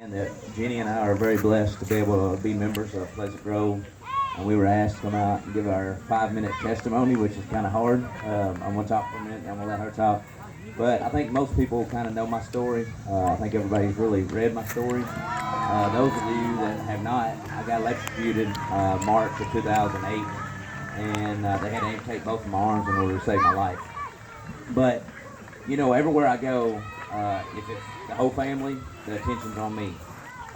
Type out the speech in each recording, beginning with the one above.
And that Jenny and I are very blessed to be able to be members of Pleasant Grove. And we were asked to come out and give our 5-minute testimony, which is kind of hard. I'm going to talk for a minute and I'm going to let her talk. But I think most people kind of know my story. I think everybody's really read my story. Those of you that have not, I got electrocuted March of 2008. And they had to amputate both of my arms in order to save my life. But, you know, everywhere I go, if it's the whole family, the attention's on me.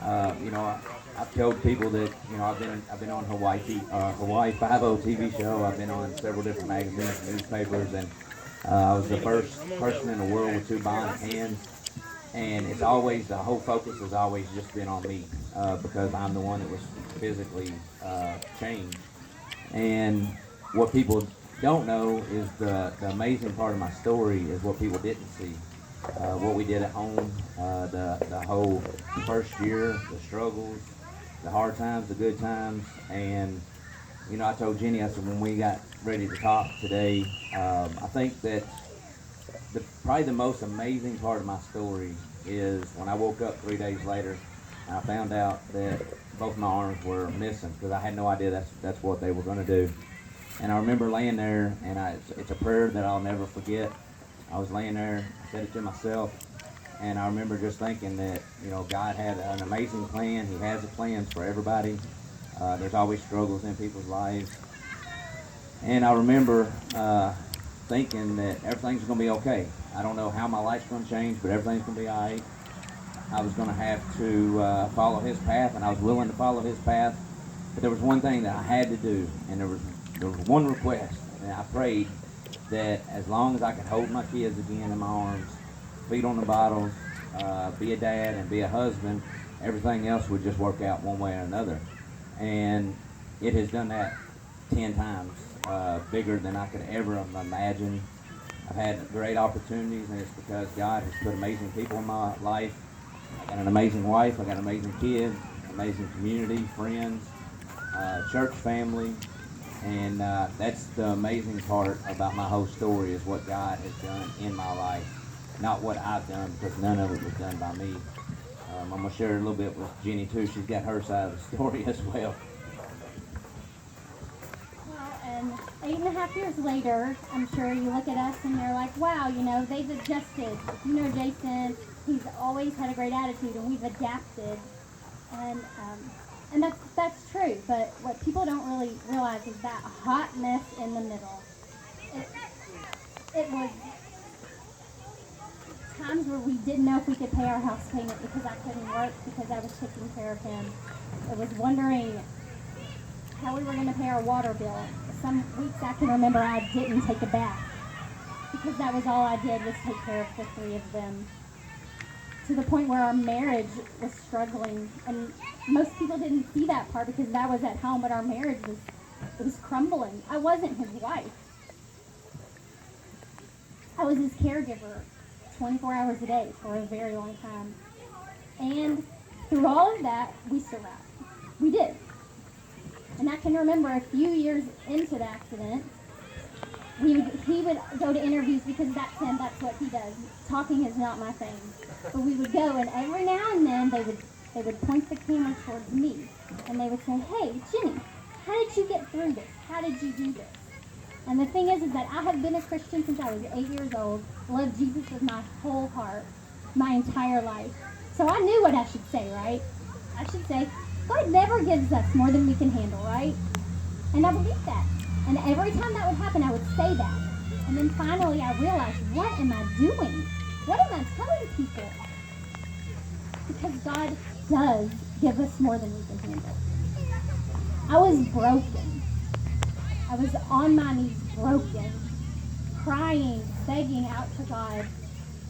I've told people that I've been on Hawaii 5-0 TV show. I've been on several different magazines and newspapers, and I was the first person in the world with 2 bionic hands. And it's always, the whole focus has always just been on me because I'm the one that was physically changed. And what people don't know is the amazing part of my story is what people didn't see. What we did at home, the whole first year, the struggles, the hard times, the good times. And, you know, I told Jenny, I said, when we got ready to talk today, I think that probably the most amazing part of my story is when I woke up 3 days later and I found out that both my arms were missing because I had no idea that's what they were going to do. And I remember laying there, and it's a prayer that I'll never forget. I was laying there, I said it to myself, and I remember just thinking that, you know, God had an amazing plan. He has the plans for everybody. There's always struggles in people's lives. And I remember thinking that everything's going to be okay. I don't know how my life's going to change, but everything's going to be all right. I was going to have to follow his path, and I was willing to follow his path. But there was one thing that I had to do, and there was one request, and I prayed that as long as I could hold my kids again in my arms, feed on the bottles, be a dad and be a husband, everything else would just work out one way or another. And it has done that 10 times bigger than I could ever imagine. I've had great opportunities, and it's because God has put amazing people in my life. I got an amazing wife, I got an amazing kid, amazing community, friends, church family. And that's the amazing part about my whole story is what God has done in my life, not what I've done, because none of it was done by me. I'm going to share a little bit with Jenny, too. She's got her side of the story as well. Well, and 8.5 years later, I'm sure you look at us and you're like, wow, you know, they've adjusted. You know, Jason, he's always had a great attitude, and we've adapted. And that's true, but what people don't really realize is that hot mess in the middle. It was times where we didn't know if we could pay our house payment because I couldn't work because I was taking care of him. It was wondering how we were going to pay our water bill. Some weeks I can remember I didn't take a bath because that was all I did was take care of the 3 of them. To the point where our marriage was struggling, and most people didn't see that part because that was at home, but our marriage was crumbling. I wasn't his wife. I was his caregiver 24 hours a day for a very long time. And through all of that, we survived. We did. And I can remember a few years into the accident, he would go to interviews because that's him, that's what he does. Talking is not my thing. But we would go, and every now and then they would point the camera towards me, and they would say, hey, Jenny, how did you get through this? How did you do this? And the thing is that I have been a Christian since I was 8 years old, loved Jesus with my whole heart, my entire life. So I knew what I should say, right? I should say, God never gives us more than we can handle, right? And I believe that. And every time that would happen, I would say that. And then finally I realized, what am I doing? What am I telling people? Because God does give us more than we can handle. I was broken. I was on my knees broken, crying, begging out to God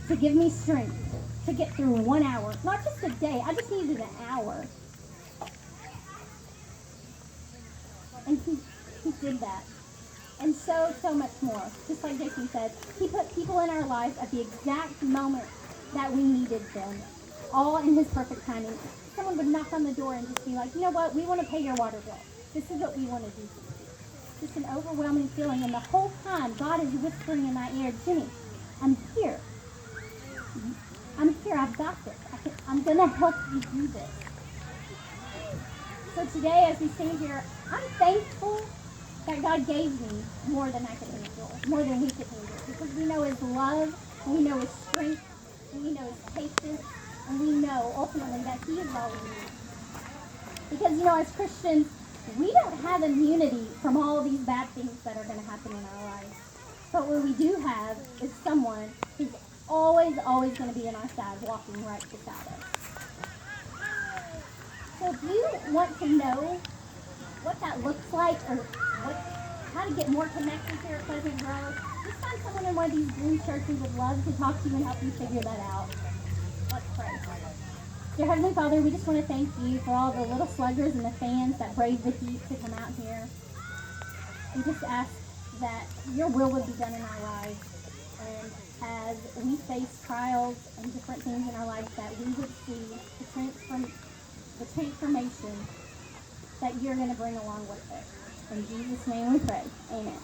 to give me strength to get through 1 hour. Not just a day, I just needed an hour. And he did that. And so much more. Just like Jason said, he put people in our lives at the exact moment that we needed them. All in his perfect timing. Someone would knock on the door and just be like, you know what, we want to pay your water bill. This is what we want to do for you. Just an overwhelming feeling. And the whole time, God is whispering in my ear, Jenny, I'm here. I'm here. I've got this. I'm going to help you do this. So today, as we stand here, I'm thankful that God gave me more than I could handle, more than we could handle, because we know His love, and we know His strength, and we know His patience, and we know ultimately that He is all we need. Because, as Christians, we don't have immunity from all these bad things that are going to happen in our lives. But what we do have is someone who's always, always going to be on our side, walking right beside us. So if you want to know what that looks like, or how to get more connected here at Pleasant Grove, just find someone in one of these green shirts who would love to talk to you and help you figure that out. Let's pray. Dear Heavenly Father, we just want to thank you for all the little sluggers and the fans that brave the heat to come out here. We just ask that your will would be done in our lives. And as we face trials and different things in our lives, that we would see the transformation that you're going to bring along with it. In Jesus' name we pray. Amen.